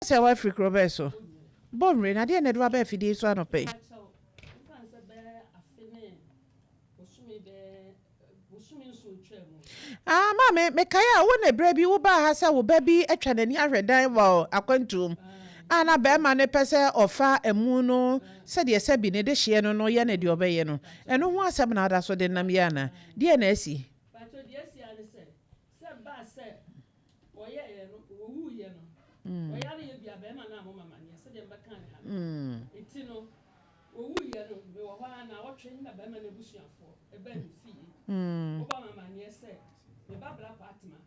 Say wa free Roberto. Bon rain, I didn't do about fidi so no pay. Ah, mamma, me kaya won a baby wo ba ha say wo baby atwa nani ahwedan wo akwantum. Ana be ma ne pese ofa emu no se de se bi ne de hye no no ye na de obeye no. Eno ho asem na ada so de nam ye na. De na asi. Pato de asi ane se ba se oye ye no owu ye no. Oya na ye bia be ma na mo mama ne se de mbeka ne ha. Enti no owu ye no be wo ha na wotwe na be ma na busuafo e ba ni fi. Oba mama ne se me ba bla patma.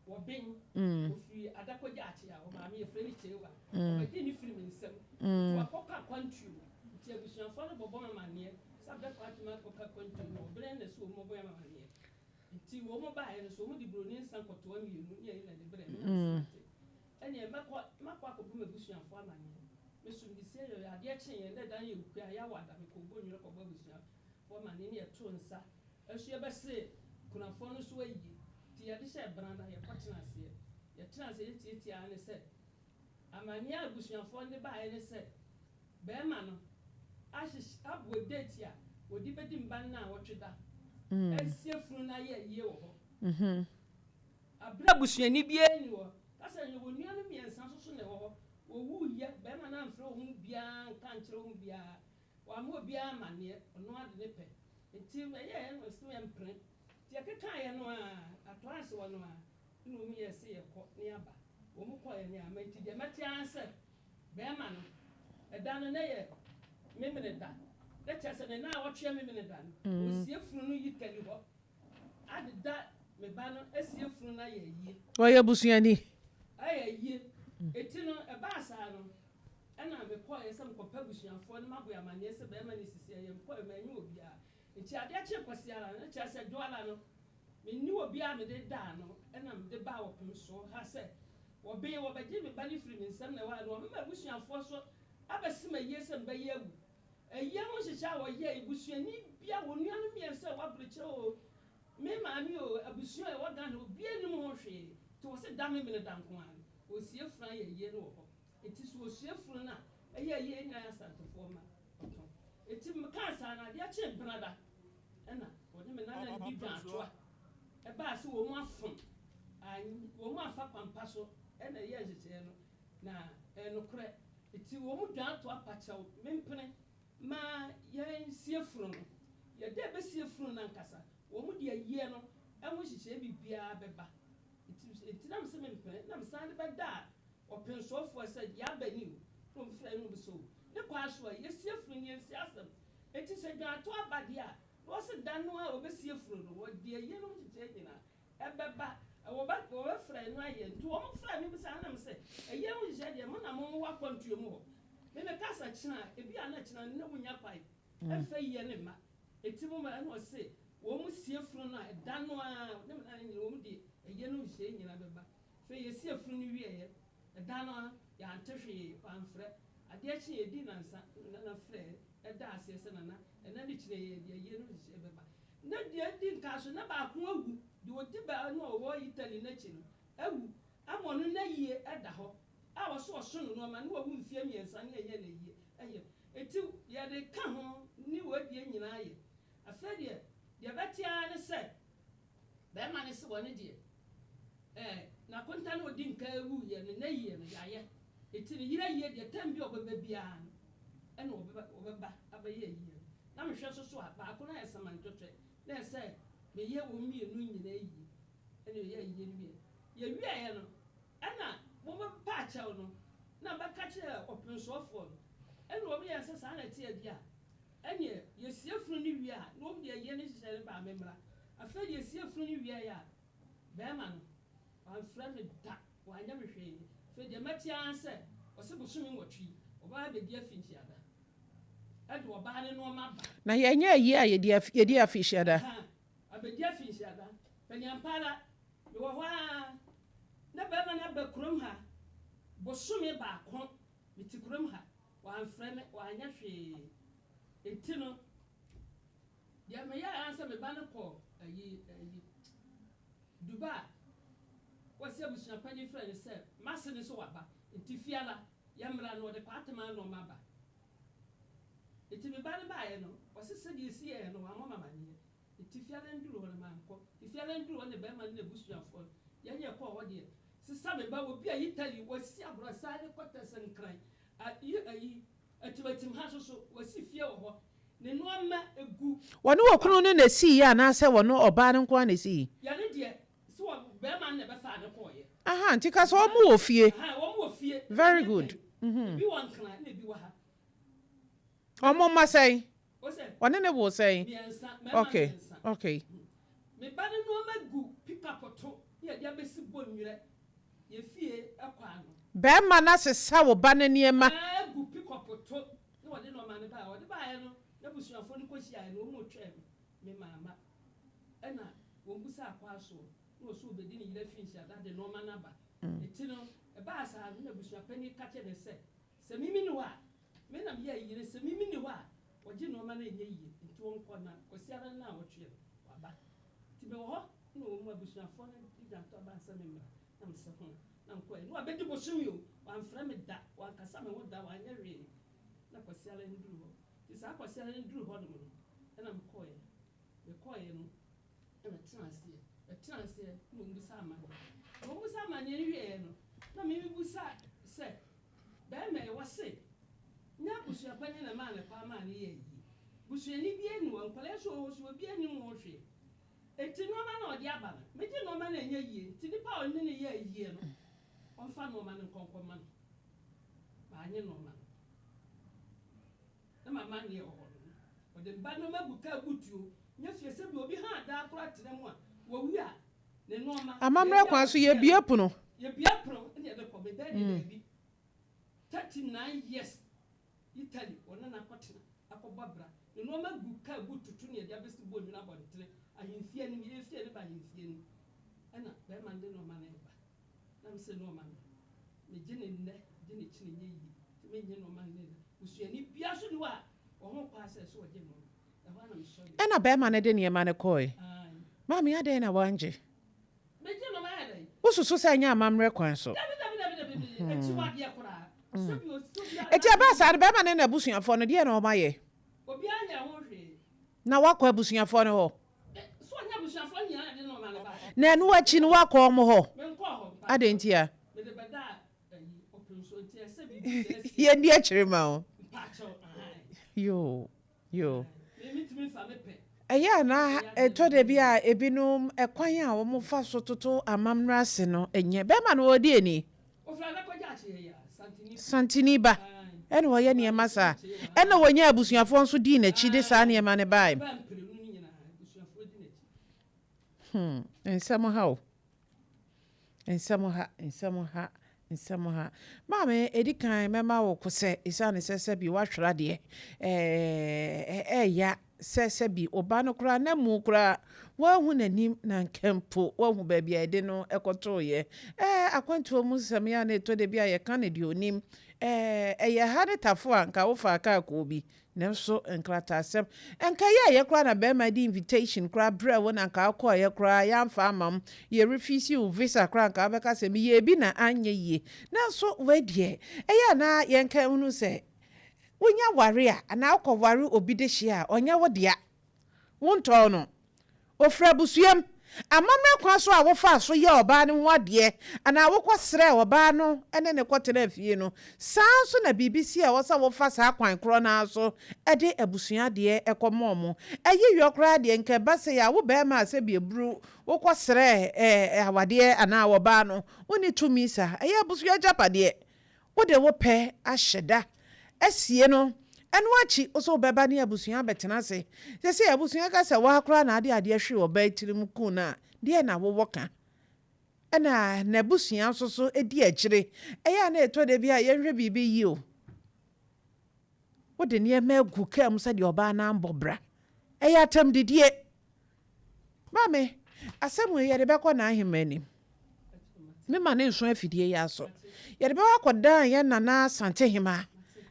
Wo bin ofi adakoja achi a o ma me efre ni chewa. O be ni film nsem. To akoka country. Ti abusuafo no bobo mama ne sabda patma akoka country no bre na so mo boya mama ne. Ti wo mo ba ye so mo di broni nsan koto amienu ne ye na de bre na. Ene makwa akobu mebusuafo amane. Me so ndi se yo ade a chen ye na dan ye ukua ya wada me ko bonwere ko babusuafo amane ne ye to nsa. Ahye be se kunafo no so ayi ti ya de she branda ye kwatena ase ye tena ase ye tie ane se amani abusuafo ne ba ye ne se be ma no ahye abo date ya odi bedi mba na wotweda asie funu na ye ye wo ho abra busuani bia ni wo kasa ye wonu anu miensa so ne wo ho owu ye be ma na mfre wo bia kan kire wo bia wa mo bia amane ono ade ne pe enti ye no so empre ti akeka ye no a atwase wo no a no mi ye se ye ko ne aba wo mu ko ye ne amati de mati anse be ma no eda no ne ye memene da le chese ne na wotwe memene da no osie funu no yitali ho adeda me ba no asie funu na ye yie Oya busuani. aye yie eti no e ba asa no ena me ko ye se mko pa busuanfo no maboya mane se be ma ne sisi ye mko e manyi obia enti ade a che kwasiara na chese doala no menni obia me de da no ena me de ba Opemsuo ha se obe wo be me ba ni firi me nsem na wa no me busuanfo so abesima yese mba yewu eye ho hyecha wo ye ibusuani bia wonu anu miense wa breche o me maami o abusuan e woga na obi anim ho hwe to wo se da me me da nko an o sie fran ye ye no ho eti so o sie fran na eye ye nya asantofo ma oton eti me kan sa na dia che brada ena wo de me na na bi dwa atoa e ba se wo mu afon an wo mu afa pampa so ena ye hyeche no na enokre eti wo mu dwa atoa pachaw mempene ma ye sie fran no ye de be sie fran na nkasa wo mu de ayie no enwo hyeche bibia beba eti nam se mempene nam san de beda Opemsuo fo se ya bani o from fran no be so ne kwa so ye sie fran ye sie asem eti se dwa atoa bade a wo se dan no a obesie fran no wo de ayie no hyeche nyina ebeba wo ba fran no aye nti wo mo fran mi be sa nam se ayie no hyeche de mo na mo wa kwantuo mu ho me kasa china ebi ana china na munya kwai efa ye ne ma eti mo ma na se wo mu sie funu na dan no a ne na ni wo mu di eye no hye nyina beba fe ye sie funu ni wie ye dan no ya antehwe panfre ade a chi ye di nansa na fre da ase se na na ni chire ye eye no hye beba na di nka so na ba ko awu di odi ba no wo Italy na chi no awu amonu na yie da ho a wo so no ma no wu mfie miensa na ye na yie eye eti ye de ka ho ni wo die nyina ye afa de betia ne se be ma ne se woni de na konta na odi nka ewu ye ne na yie no ya ye eti ne yira yie de tam bi obeba bia e na obeba abaye yie na me hwe so a ba ko na ye samantotwe na se me ye wo mienu nyina yi ene ye yie ni ye wie ye no ana mo ba pacha no na ba ka che Opemsuo fo ene wo ye se sa na tie dia ene ye sie funu ni wie a no de ye ne hyehyɛ ba memra afa de sie funu ni wie ya be ma no an friend da wa anya me hwe fe de matia anse o se busumi nwotwi o ba be dia finchi ada ade o ba ne no ma ba Na ye nya yi a ye di afishi ada abedia finchi ada penyampara me wo hwa na be ma na be krom ha busumi ba ko miti krom ha wa an friend wa anya hwe enti no dia me ya ansa me ba ne ko ayi Dubai wasi abusua pani friend se masene so waba nti fiala yamra no de kwatema no maba nti me ba ne ba ye no osese de esi ye no amama manie nti fiala nduru ho ma nko fiala nduru ho ne be ma ne busuafo ye ko ho de sisa me ba obi a Italy wasi abrosa ne kota sankran ayi atibatim ha so wasi fie wo ho ne no ama egu wonu okunu ne na si ya na se wono oba ne nko na si ya ne de so be ma ne be fa ne ko ye aha nti ka so omo wo fie aha wo mo fie very good bi wan kana ne bi wa ha omo ma say o se wone ne wo say okay okay me ba ne no ama gu pipa poto ye dia be si bonwire ye fie akwa no be ma na sesa wo ba ne niema gu pipa poto ne wo de no ma ne ba wo de ba ye no na busuafo ne ko hia no mo twem me mama ena wo busa akwa so no so be di ne yira fin hia da de no ma na ba eti no e ba asa na busuafa ni ka che ne se mimi ni wa me na me ye yire se mimi ni wa wo ji no ma na enye yi enti won ko na ko siara na wo twem wa ba ti be ho no wo mu busuafo ne di da to ba sa me mra na me se ho na nko e no abedi bosumi o wa mfra me da wa kasa me ho da wa nya hwe na ko siara nduru ho ti sa ko siara nduru ho no na me ko ye no na tena se mo mbusa ama nye hwe no na me busa se ba me wo se nya busua panye na ma ne kwa ma ne ye yi busua ni bi enu ankwale so bi enu mo hwe eti no ma na odi aba na me ji no ma na enye yi ti nipa oni ne ye yi no onfa no ma ne konkon ma no ba anye no ma na mama ne ho o de ba no ma buka butuo nya fie se bi obi ha da akora tene mu a wo wi a ne no ma amamre kwa so ye bia puno ne de ko be da de bi 39 years Italy ona na kotena akobabra ne no ma buka bututu ne de abesi bo nwina bontere ahemfie ni ye fie ne ba ahemfie ni ana be man de no ma na ba na me se no ma me gine nne gine chine nye yi te me nye no ma ne usuani bia so ni wa ho kwa se so oje no e ho na me so ena be ma ne de ne ma ne koi mami ade na wanje me gine no ma ya dai ususu se nya amamre kwan so eti wa de akora eti aba sa be ma ne na busuafo no de na o ma ye obi anya ho hwe na wakwa busuafo no ho so anya busuafo nya de no ma ne ba na enu achi no wakwa mo ho me nko ho ade ntia me de beda Opemsuo nti ese bi ye ndi akire ma o pacho yo me mitimi fa me pe eya na eto de bia ebinum ekwan a wo mo fa so toto amamra ase no enye be ma no odi eni ofra na ko ja che ya santini ba ene wo ye ne masa ene wo nya abusuafo nso di na chi de sa ne ma ne bai ensamo ha mama edikan mema wo kose isane sese bi wahwera de ya sese bi oba no kura na mu kura wa hu nanim na nkempo wa hu ba bia de no ekoto ye akwanto mu samia na eto de bia ye kan de onim ye ha de tafo anka wo fa aka ko bi nanso enkrata asem enka ye kura na be ma di invitation kura bra wo na nka akọ ye kura ya mfa amam ye refuse you visa kura nka abeka se mi ye bi na anye ye nanso we de na ye nka hunu se wonya ware a na akọ ware obi de hia onya wo dia wonto no ofra busuam amamre kwa so a wo fa so ye oba ne ho ade ana wo kwosere oba no ene ne kwotena afie no sanso na BBC a wo sa wo fa sa kwan kro na so ede abusua de ekomo mo eye yokra de nke base ya wo be ma se bi ebru wo kwosere awade ana wo ba no woni tumi sa eye abusua japade wo de wo pe ahyeda asie no enu achi oso beba ne abusua betena se se abusua ka se wa akra na ade hwe oba tirim ku na de na wo woka ena na abusua so edi agire eya na eto de bia ye hwe bibi yi o wo de ne ma gu kam se de oba na mbobra eya tam didie mame asem ye de bekọ na ahemani me ma ne nso afidie ya so ye de be wakodan ye nana santehima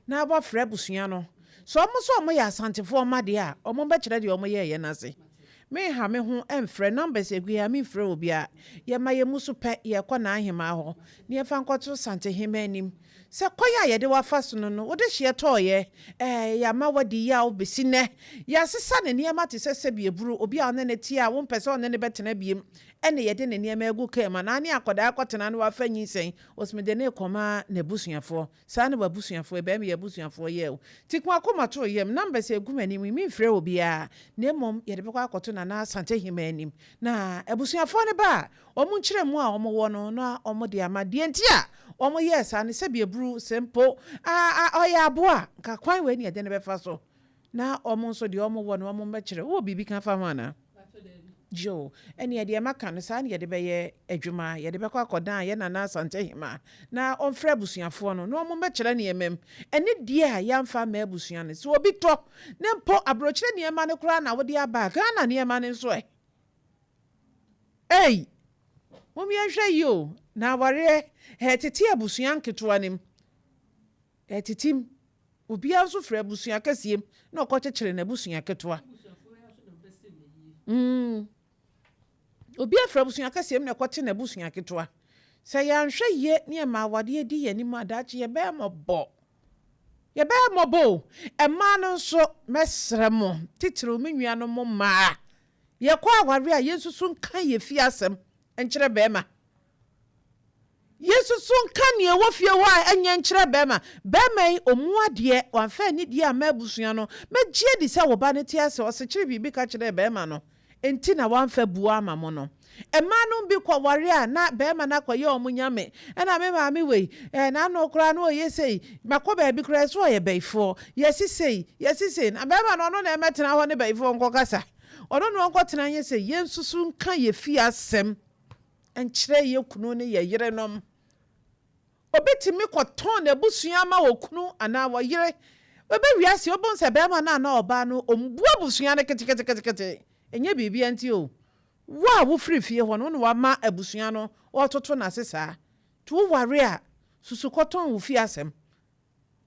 na aba fra busua no so omo ya asantefo ma de a omo be kire de omo ye na se me ha me ho emfrɛ numbers egua me frɛ obi a ye ma ye musu pɛ ye kɔ na ahema ho ne ye fa nkɔto sante hema anim se koya ye de wafa so no wo de hye toye ya ma wadi ya obesi ne ya sesa ne niema te sese bieburu obi a ne ti a wo mpese one ne betena biem ene ye de ne niema egu kema na ne akoda akotena no wafa nyinsen osmede ne koma na busuafo sa ne babusuafo e be me ye busuafo ye o tikwa akoma to yem numbers egu mani mi mfrɛ obi a ne mom ye de bekwa akoto na sante hema anim na abusuafo ne ba omu nkyere mu a omo wo no na omo de ama de ntia omo yes ane se bieburu sempo oya aboa ka kwan we ne de ne befa so na omo nso de omo wo no omo mbekere wo bibi kan fa mana jo ene de maka no sa ne de beye adwuma ye de bekwa akodan ye na sante hema na omfra abusuafo no na omo mbekere ne emem ene de a yamfa ma abusua ne so obi to ne mpo abrochire ne ema ne kura na wo de aba Ghana ne ema ne nso Mumi ehwe yo na ware tete abusua nketoa nim titim obi anso fra abusua kasiem na okokekere na abusua ketoa obi afra abusua kasiem na okoche na abusua ketoa se ya nhwe ye ne ma wade edi yanim adache ye be mobo ema no nso mesremo titire omenua no mo ma ye kwa aware a yesusu nkan ye fi asem enkyere bema yesusu nkan ne wo fie wa enye enkyere bema yi omuade wanfa ni die a mabusua no megye di se wo ba ne tie ase o se kyere bibi ka kyere bema no enti na wanfa bua amamo no ema no bi kwa ware a na bema na kwa ye omunyame na me ma me wei na no kra no yesei makoba bi kra so ye beifo yesisei na bema no no na emetena ho ne beifo nkokasa ono no nkotena ye se yensusu nkan ye fi asem enkyere ye kunu ne ye yere nom obetimi koton na busua ma okunu ana wo yere obe wiase obonse bema na oba no ombu abusua ne kete enye bibia nti o wa wo frifie ho no wa ma abusua no ototo na sesa tu ware a susu koton wo fi asem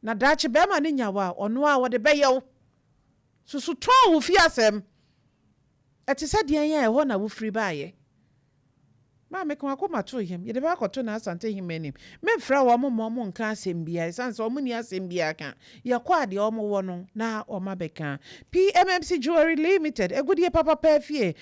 na dachi bema ne nyawa ono a wo de beyew susu ton wo fi asem eti se de yen ho na wo firi baaye ma me kan akoma to yem ye de ba koto na asante himanim me fra wo mo nka asembia sanse o muni asembia kan ye kwa de o mo wo no na o ma beka PMMC Jewelry Limited egudie papa pa fie